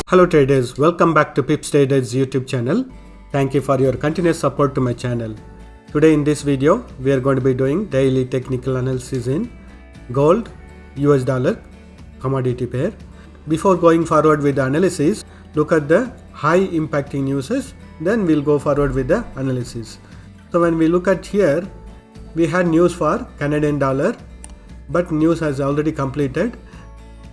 Hello traders, welcome back to Pips Traders YouTube channel. Thank you for your continuous support to my channel. Today in this video, we are going to be doing daily technical analysis in gold, US dollar, commodity pair. Before going forward with the analysis, look at the high impacting news, then we'll go forward with the analysis. So when we look at here, we had news for Canadian dollar, but news has already completed.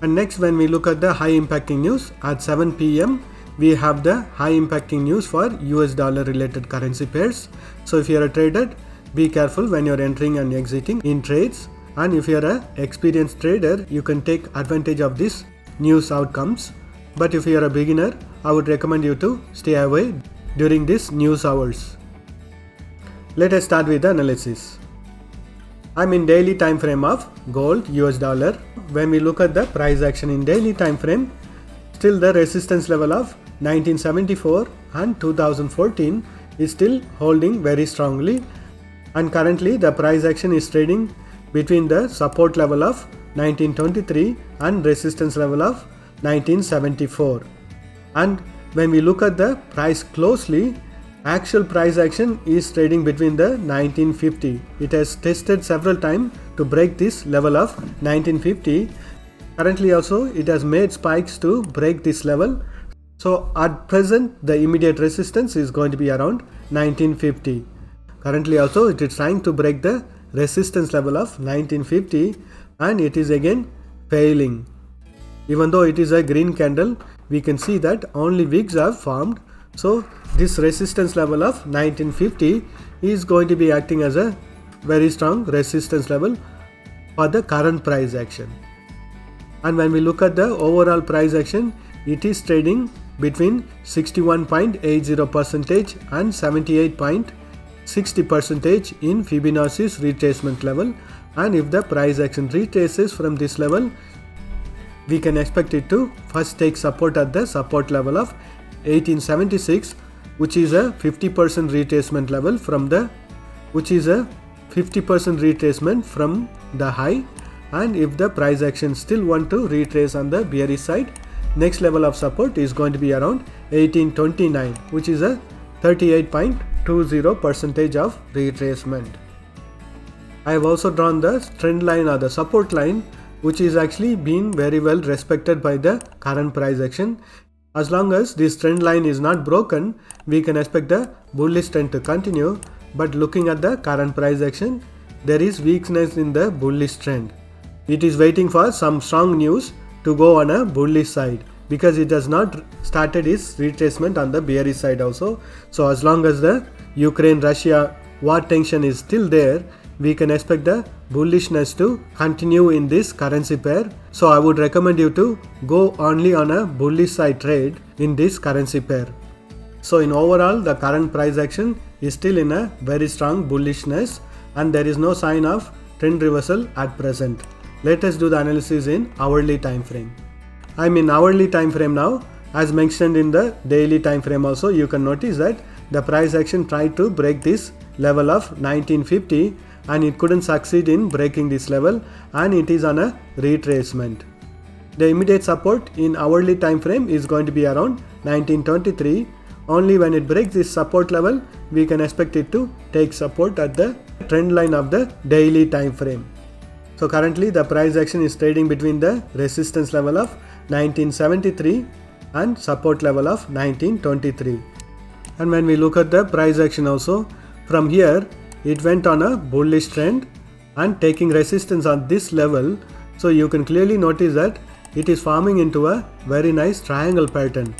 And next, when we look at the high impacting news at 7 p.m, we have the high impacting news for US dollar related currency pairs. So if you are a trader, be careful when you are entering and exiting in trades. And if you are an experienced trader, you can take advantage of this news outcomes. But if you are a beginner, I would recommend you to stay away during these news hours. Let us start with the analysis. I'm in daily time frame of gold, US dollar. When we look at the price action in daily time frame, still the resistance level of 1974 and 2014 is still holding very strongly, and currently the price action is trading between the support level of 1923 and resistance level of 1974. And when we look at the price closely, actual price action is trading between the 1950. It has tested several times to break this level of 1950. Currently also it has made spikes to break this level. So at present the immediate resistance is going to be around 1950. Currently also it is trying to break the resistance level of 1950 and it is again failing. Even though it is a green candle, we can see that only wicks have formed. So this resistance level of 1950 is going to be acting as a very strong resistance level for the current price action. And when we look at the overall price action, it is trading between 61.80% and 78.60% in Fibonacci's retracement level. And if the price action retraces from this level, we can expect it to first take support at the support level of 1876, which is a 50% retracement level from the high. And if the price action still want to retrace on the bearish side, next level of support is going to be around 1829, which is a 38.20% of retracement. I have also drawn the trend line or the support line, which is actually been very well respected by the current price action. As long as this trend line is not broken, we can expect the bullish trend to continue. But looking at the current price action, there is weakness in the bullish trend. It is waiting for some strong news to go on a bullish side, because it has not started its retracement on the bearish side also. So as long as the Ukraine-Russia war tension is still there, we can expect the bullishness to continue in this currency pair. So I would recommend you to go only on a bullish side trade in this currency pair. So in overall, the current price action is still in a very strong bullishness and there is no sign of trend reversal at present. Let us do the analysis in hourly time frame. I'm in hourly time frame now. As mentioned in the daily time frame also, you can notice that the price action tried to break this level of 1950 and it couldn't succeed in breaking this level and it is on a retracement. The immediate support in hourly time frame is going to be around 1923. Only when it breaks this support level, we can expect it to take support at the trend line of the daily time frame. So currently the price action is trading between the resistance level of 1973 and support level of 1923. And when we look at the price action also, from here it went on a bullish trend and taking resistance on this level. So you can clearly notice that it is forming into a very nice triangle pattern.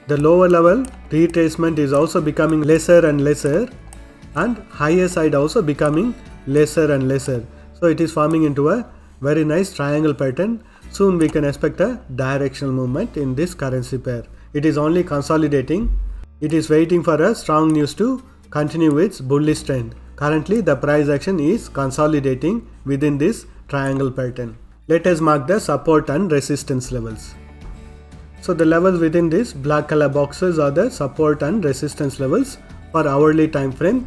The lower level retracement is also becoming lesser and lesser and higher side also becoming lesser and lesser. So it is forming into a very nice triangle pattern. Soon we can expect a directional movement in this currency pair. It is only consolidating. It is waiting for a strong news to continue its bullish trend. Currently the price action is consolidating within this triangle pattern. Let us mark the support and resistance levels. So the levels within these black color boxes are the support and resistance levels for hourly time frame.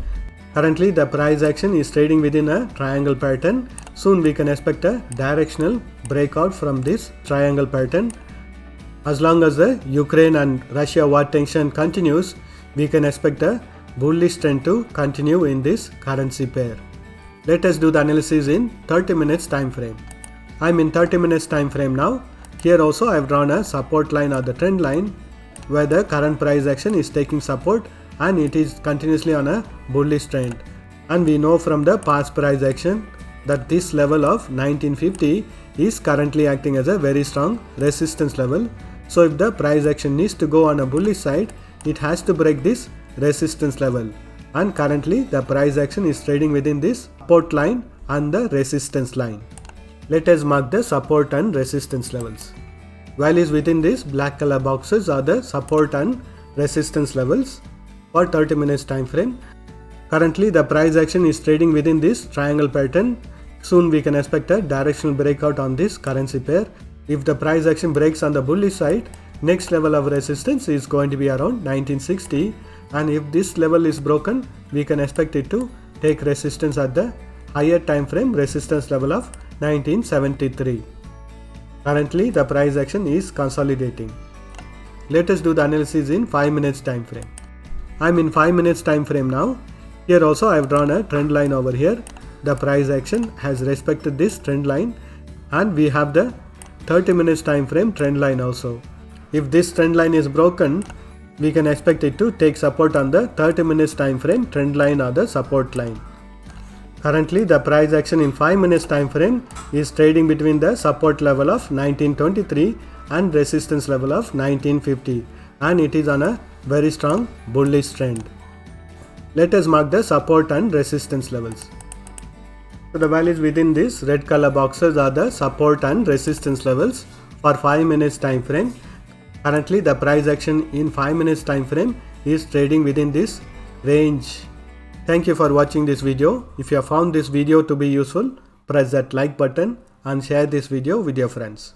Currently the price action is trading within a triangle pattern. Soon we can expect a directional breakout from this triangle pattern. As long as the Ukraine and Russia war tension continues, we can expect a bullish trend to continue in this currency pair. Let us do the analysis in 30 minutes time frame. I'm in 30 minutes time frame now. Here also I have drawn a support line or the trend line where the current price action is taking support and it is continuously on a bullish trend. And we know from the past price action that this level of 1950 is currently acting as a very strong resistance level. So if the price action needs to go on a bullish side, it has to break this resistance level. And currently the price action is trading within this support line and the resistance line. Let us mark the support and resistance levels. Values within these black color boxes are the support and resistance levels for 30 minutes time frame. Currently the price action is trading within this triangle pattern. Soon we can expect a directional breakout on this currency pair. If the price action breaks on the bullish side, next level of resistance is going to be around 1960, and if this level is broken, we can expect it to take resistance at the higher time frame resistance level of 1973. Currently the price action is consolidating. Let us do the analysis in 5 minutes time frame. I'm in 5 minutes time frame now. Here also I have drawn a trend line over here. The price action has respected this trend line, and we have the 30 minutes time frame trend line also. If this trend line is broken, we can expect it to take support on the 30 minutes time frame trend line or the support line. Currently the price action in 5 minutes time frame is trading between the support level of 1923 and resistance level of 1950, and it is on a very strong bullish trend. Let us mark the support and resistance levels. So the values within these red color boxes are the support and resistance levels for 5 minutes time frame. Currently the price action in 5 minutes time frame is trading within this range. Thank you for watching this video. If you have found this video to be useful, press that like button and share this video with your friends.